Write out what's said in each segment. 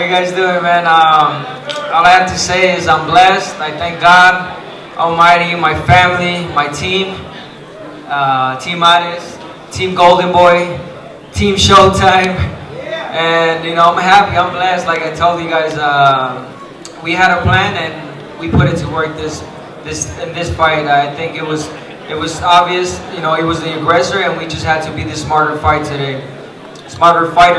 you guys doing, man? All I have to say is I'm blessed. I thank God Almighty, my family, my team, Team MARES, Team Golden Boy, Team Showtime, and I'm happy. I'm blessed. Like I told you guys, we had a plan and we put it to work. In this fight, I think it was obvious. He was the aggressor, and we just had to be the smarter fighter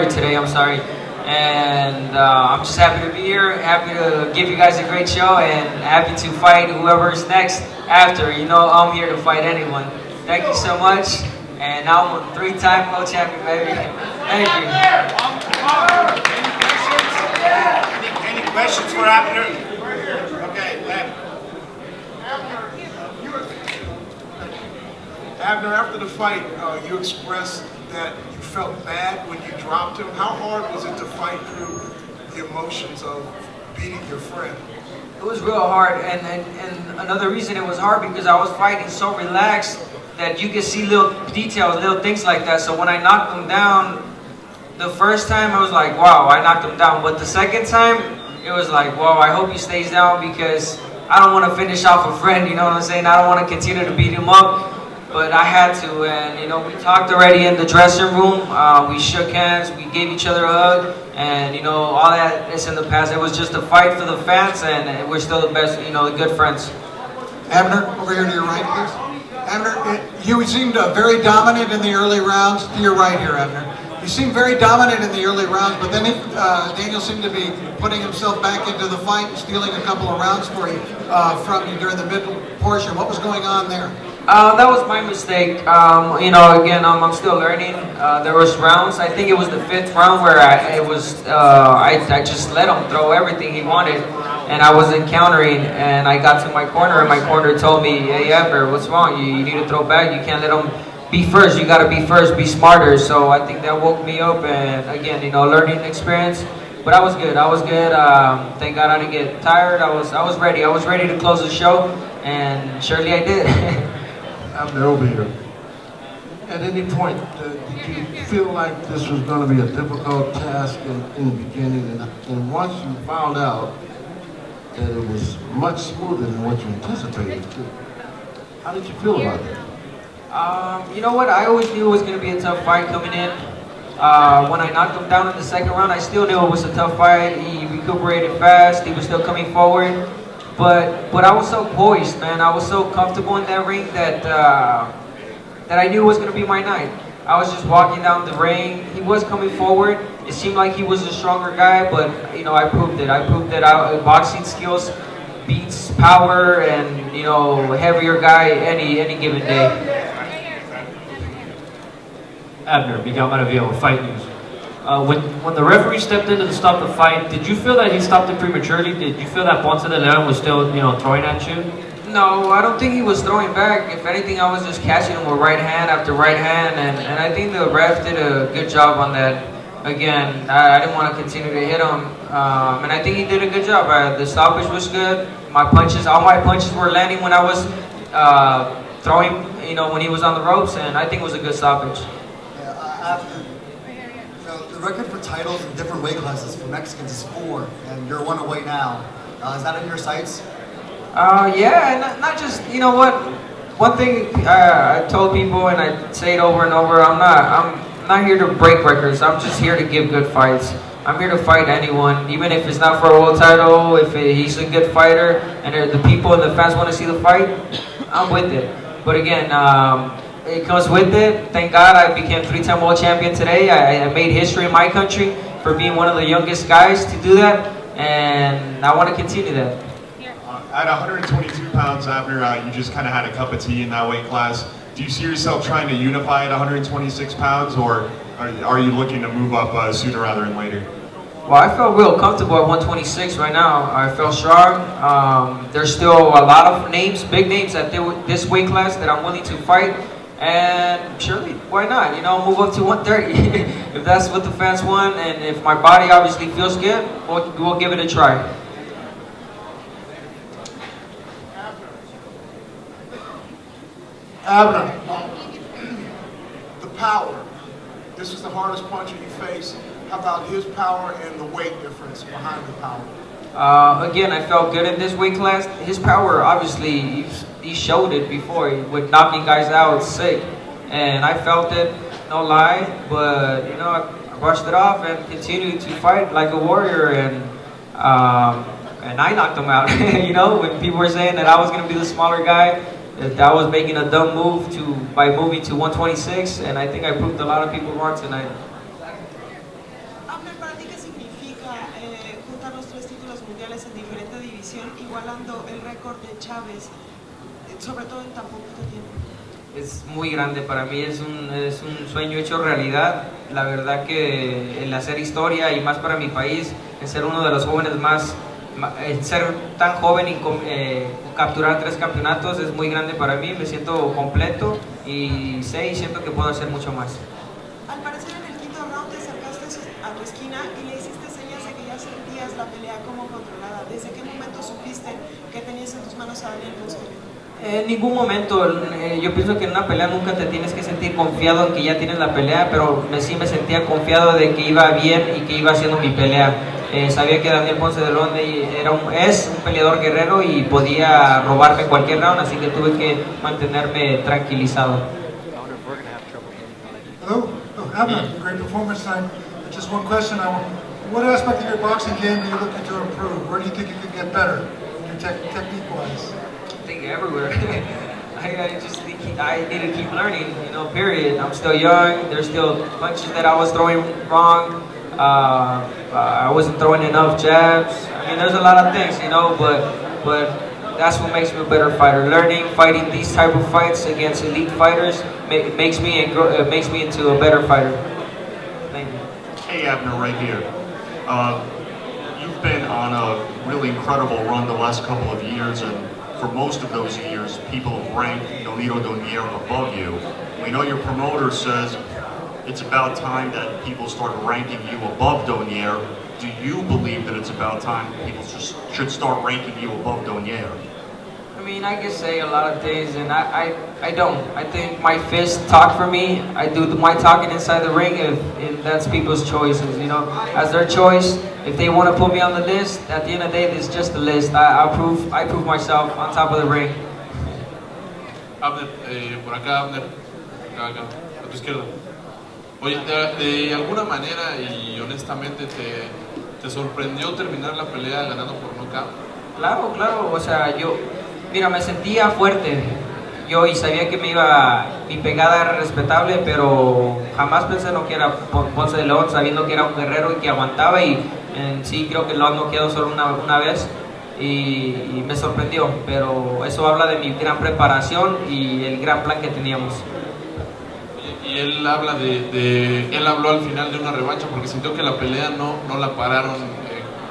today. I'm sorry. And I'm just happy to be here, happy to give you guys a great show, and happy to fight whoever's next after. I'm here to fight anyone. Thank you so much. And now I'm a 3-time world champion, baby. Thank you. Any questions for ABNER? Okay, ABNER, after the fight, you expressed that you felt bad when you dropped him. How hard was it to fight through the emotions of beating your friend? It was real hard, and another reason it was hard because I was fighting so relaxed that you could see little details, little things like that. So when I knocked him down, the first time I was like, wow, I knocked him down. But the second time, it was like, wow, I hope he stays down because I don't want to finish off a friend, you know what I'm saying? I don't want to continue to beat him up. But I had to, and we talked already in the dressing room. We shook hands, we gave each other a hug, and all that is in the past. It was just a fight for the fans, and we're still the best, good friends. ABNER, over here to your right, please. ABNER, you seemed very dominant in the early rounds. To your right here, ABNER. You seemed very dominant in the early rounds, but then Daniel seemed to be putting himself back into the fight and stealing a couple of rounds for you from you during the middle portion. What was going on there? That was my mistake. Again, I'm still learning. There was rounds. I think it was the 5th round where I just let him throw everything he wanted, and I was countering. And I got to my corner, and my corner told me, "Hey, ABNER, what's wrong? You need to throw back. You can't let him be first. You got to be first. Be smarter." So I think that woke me up, and again, learning experience. But I was good. Thank God I didn't get tired. I was ready. I was ready to close the show, and surely I did. ABNER, over here. At any point, did you feel like this was going to be a difficult task in the beginning, and once you found out that it was much smoother than what you anticipated, how did you feel about that? You know what? I always knew it was going to be a tough fight coming in. When I knocked him down in the 2nd round, I still knew it was a tough fight. He recuperated fast. He was still coming forward. But I was so poised, man. I was so comfortable in that ring that I knew it was going to be my night. I was just walking down the ring. He was coming forward. It seemed like he was a stronger guy, but I proved it. I proved that boxing skills beats power and heavier guy any given day. ABNER, Miguel Maravillo, Fight News. When the referee stepped in to stop the fight, did you feel that he stopped it prematurely? Did you feel that Ponce de Leon was still, throwing at you? No, I don't think he was throwing back. If anything, I was just catching him with right hand after right hand, and I think the ref did a good job on that. Again, I didn't want to continue to hit him, and I think he did a good job. The stoppage was good. All my punches were landing when I was throwing, when he was on the ropes, and I think it was a good stoppage. The record for titles in different weight classes for Mexicans is 4, and you're 1 away now. Is that in your sights? Yeah, and not just, one thing I told people, and I say it over and over, I'm not here to break records. I'm just here to give good fights. I'm here to fight anyone, even if it's not for a world title. If he's a good fighter, and the people and the fans want to see the fight, I'm with it. But again, it comes with it. Thank God I became 3-time world champion today. I made history in my country for being one of the youngest guys to do that, and I want to continue that. At 122 pounds, ABNER, you just kind of had a cup of tea in that weight class. Do you see yourself trying to unify at 126 pounds, or are you looking to move up sooner rather than later? Well, I felt real comfortable at 126 right now. I felt strong. There's still a lot of names, big names at this weight class that I'm willing to fight. And surely, why not? Move up to 130 if that's what the fans want, and if my body obviously feels good, we'll give it a try. ABNER, the power. This was the hardest puncher you faced. How about his power and the weight difference behind the power? Again, I felt good in this weight class. His power, obviously, he showed it before with knocking guys out sick, and I felt it, no lie. But you know, I brushed it off and continued to fight like a warrior, and I knocked him out. You know, when people were saying that I was gonna be the smaller guy, that I was making a dumb move by moving to 126, and I think I proved a lot of people wrong tonight. Abner, ¿para ti qué significa juntar los 3 títulos mundiales en diferente división, igualando el récord de Chávez, sobre todo en tan poquito tiempo? Es muy grande para mí, es un sueño hecho realidad. La verdad que el hacer historia y más para mi país, el ser uno de los jóvenes el ser tan joven y capturar 3 campeonatos es muy grande para mí. Me siento completo y siento que puedo hacer mucho más. Al parecer en el quinto round te acercaste a tu esquina y le hiciste señas de que ya sentías la pelea como controlada. ¿Desde qué momento supiste que tenías en tus manos a Daniel Ponce? En ningún momento, yo pienso que en una pelea nunca te tienes que sentir confiado en que ya tienes la pelea, pero sí me sentía confiado de que iba bien y que iba haciendo mi pelea. Sabía que Daniel Ponce de León es un peleador guerrero y podía robarme cualquier round, así que tuve que mantenerme tranquilizado. Hello, Abner, great performance tonight. Just one question. What aspect of your boxing game are you looking to improve? Where do you think you could get better, your technique-wise? I think everywhere. I just think I need to keep learning, you know, period. I'm still young. There's still punches that I was throwing wrong. I wasn't throwing enough jabs. I mean, there's a lot of things, you know, but that's what makes me a better fighter. Learning, fighting these type of fights against elite fighters makes me into a better fighter. Thank you. Hey, Abner, right here. You've been on a really incredible run the last couple of years, and for most of those years, people have ranked Donito Donier above you. We know your promoter says it's about time that people start ranking you above Donier. Do you believe that it's about time people should start ranking you above Donier? I mean, I can say a lot of things, and I don't. I think my fists talk for me. I do my talking inside the ring, if that's people's choices, you know. As their choice, if they want to put me on the list, at the end of the day, it's just a list. I prove myself on top of the ring. Abner, por acá, Abner, acá, a tu izquierda. Oye, de alguna manera y honestamente te sorprendió terminar la pelea ganando por nocaut. Claro, o sea, mira, me sentía fuerte, y sabía que mi pegada era respetable, pero jamás pensé que era Ponce de León, sabiendo que era un guerrero y que aguantaba, y en sí creo que lo han noqueado solo una vez, y me sorprendió, pero eso habla de mi gran preparación y el gran plan que teníamos. Y él habló al final de una revancha porque sintió que la pelea no la pararon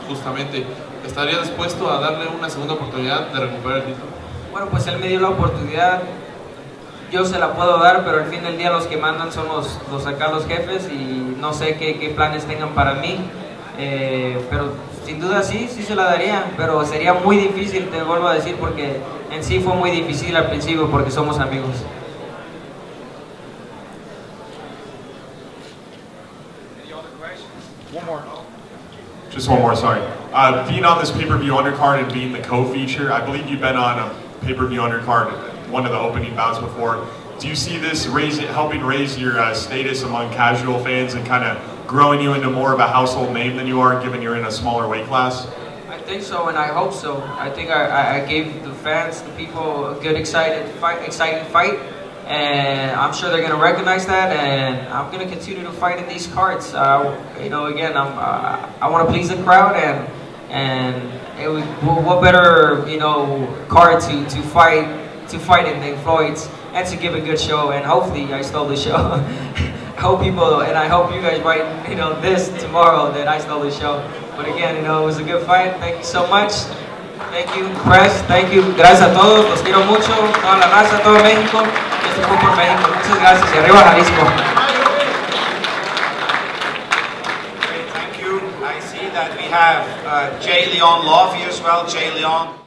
justamente. ¿Estaría dispuesto a darle una segunda oportunidad de recuperar el título? Bueno, pues él me dio la oportunidad, yo se la puedo dar, pero al fin del día los que mandan son los jefes, y no sé qué planes tengan para mí, pero sin duda sí se la daría, pero sería muy difícil, te vuelvo a decir, porque en sí fue muy difícil al principio porque somos amigos. Just one more, sorry. Being on this pay-per-view undercard and being the co-feature, I believe you've been on a pay-per-view undercard, one of the opening bouts before. Do you see this helping raise your status among casual fans and kind of growing you into more of a household name than you are, given you're in a smaller weight class? I think so, and I hope so. I think I gave the fans, the people, a good, exciting fight, and I'm sure they're going to recognize that, and I'm going to continue to fight in these cards. You know, again, I want to please the crowd, and what better, you know, card to fight in than Floyd's, and to give a good show, and hopefully I stole the show. I hope people, and I hope you guys write, you know, this tomorrow that I stole the show. But again, you know, it was a good fight. Thank you so much. Thank you, press. Thank you. Gracias a todos. Los quiero mucho. Toda la raza, todo México. Esto fue por México. Muchas gracias. Y arriba Jalisco. Thank you. I see that we have Jay Leon Love here as well. Jay Leon.